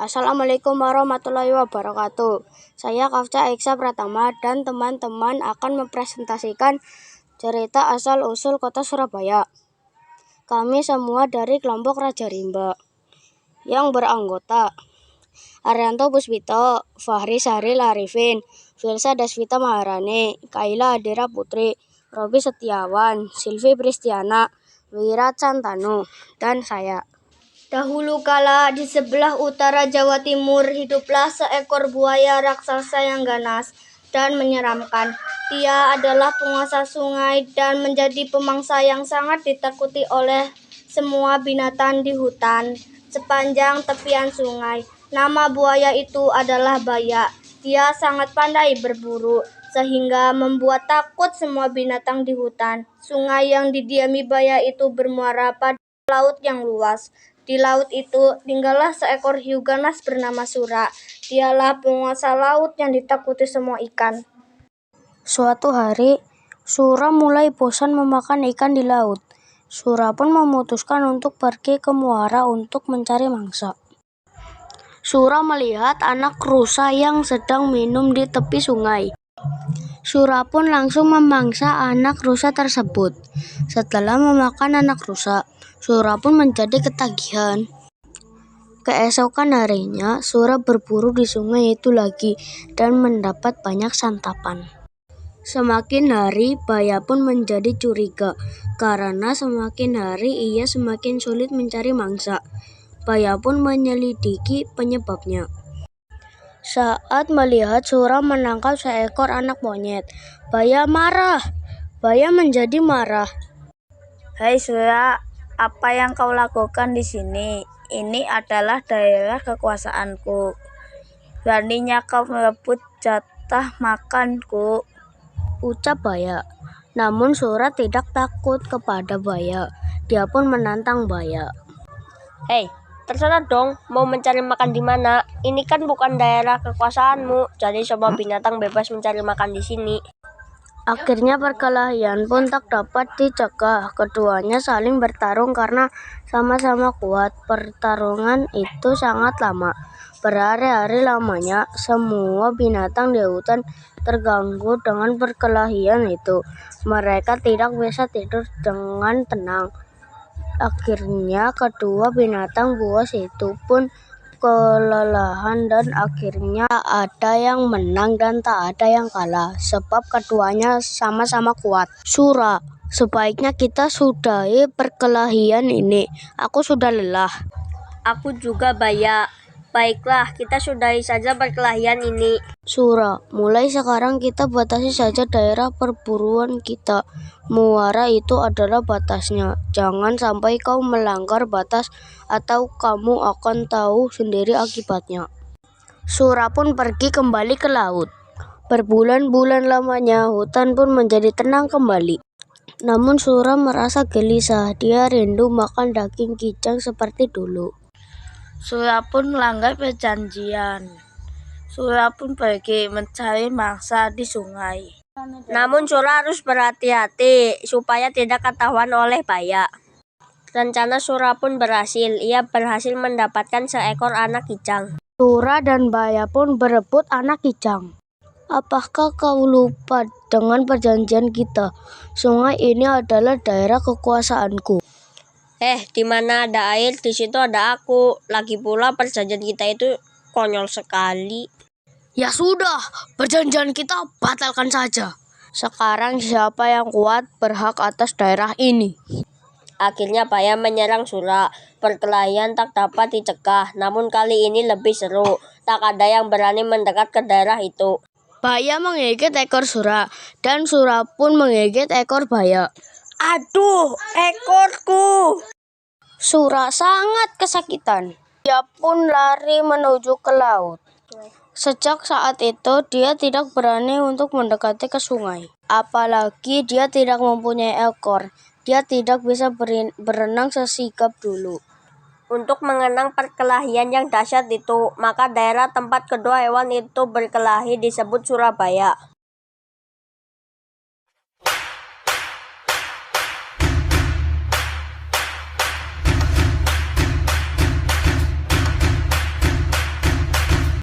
Assalamualaikum warahmatullahi wabarakatuh. Saya Kafca Eksa Pratama dan teman-teman akan mempresentasikan cerita asal-usul kota Surabaya. Kami semua dari kelompok Raja Rimba yang beranggota Arianto Puspito, Fahri Sahril Arifin, Filsa Desvita Maharani, Kaila Adira Putri, Robi Setiawan, Silvi Pristiana, Wira Cantanu, dan saya. Dahulu kala di sebelah utara Jawa Timur hiduplah seekor buaya raksasa yang ganas dan menyeramkan. Dia adalah penguasa sungai dan menjadi pemangsa yang sangat ditakuti oleh semua binatang di hutan sepanjang tepian sungai. Nama buaya itu adalah Baya. Dia sangat pandai berburu sehingga membuat takut semua binatang di hutan. Sungai yang didiami Baya itu bermuara pada laut yang luas. Di laut itu tinggallah seekor hiu ganas bernama Sura. Dialah penguasa laut yang ditakuti semua ikan. Suatu hari, Sura mulai bosan memakan ikan di laut. Sura pun memutuskan untuk pergi ke muara untuk mencari mangsa. Sura melihat anak rusa yang sedang minum di tepi sungai. Sura pun langsung memangsa anak rusa tersebut. Setelah memakan anak rusa, Sura pun menjadi ketagihan. Keesokan harinya, Sura berburu di sungai itu lagi dan mendapat banyak santapan. Semakin hari, Baya pun menjadi curiga karena semakin hari ia semakin sulit mencari mangsa. Baya pun menyelidiki penyebabnya. Saat melihat Sura menangkap seekor anak monyet, Baya marah. Baya menjadi marah. Hai Sura, apa yang kau lakukan di sini? Ini adalah daerah kekuasaanku. Beraninya kau merebut jatah makanku, ucap Baya. Namun Sura tidak takut kepada Baya. Dia pun menantang Baya. Hei, terserah dong mau mencari makan di mana. Ini kan bukan daerah kekuasaanmu, jadi semua binatang bebas mencari makan di sini. Akhirnya perkelahian pun tak dapat dicegah. Keduanya saling bertarung karena sama-sama kuat. Pertarungan itu sangat lama. Berhari-hari lamanya, semua binatang di hutan terganggu dengan perkelahian itu. Mereka tidak bisa tidur dengan tenang. Akhirnya kedua binatang buas itu pun kelelahan dan akhirnya tak ada yang menang dan tak ada yang kalah sebab keduanya sama-sama kuat. Sura, sebaiknya kita sudahi perkelahian ini. Aku sudah lelah. Aku juga Baya. Baiklah, kita sudahi saja perkelahian ini. Sura, mulai sekarang kita batasi saja daerah perburuan kita. Muara itu adalah batasnya. Jangan sampai kau melanggar batas atau kamu akan tahu sendiri akibatnya. Sura pun pergi kembali ke laut. Berbulan-bulan lamanya hutan pun menjadi tenang kembali. Namun Sura merasa gelisah. Dia rindu makan daging kijang seperti dulu. Sura pun melanggar perjanjian. Sura pun pergi mencari mangsa di sungai. Namun Sura harus berhati-hati supaya tidak ketahuan oleh Baya. Rencana Sura pun berhasil. Ia berhasil mendapatkan seekor anak kijang. Sura dan Baya pun berebut anak kijang. Apakah kau lupa dengan perjanjian kita? Sungai ini adalah daerah kekuasaanku. Di mana ada air, di situ ada aku. Lagi pula perjanjian kita itu konyol sekali. Ya sudah, perjanjian kita batalkan saja. Sekarang siapa yang kuat berhak atas daerah ini. Akhirnya Baya menyerang Sura. Perkelahian tak dapat dicegah, namun kali ini lebih seru. Tak ada yang berani mendekat ke daerah itu. Baya menggigit ekor Sura, dan Sura pun menggigit ekor Baya. Aduh, ekorku! Sura sangat kesakitan. Dia pun lari menuju ke laut. Sejak saat itu, dia tidak berani untuk mendekati ke sungai. Apalagi dia tidak mempunyai ekor. Dia tidak bisa berenang sesigap dulu. Untuk mengenang perkelahian yang dahsyat itu, maka daerah tempat kedua hewan itu berkelahi disebut Surabaya.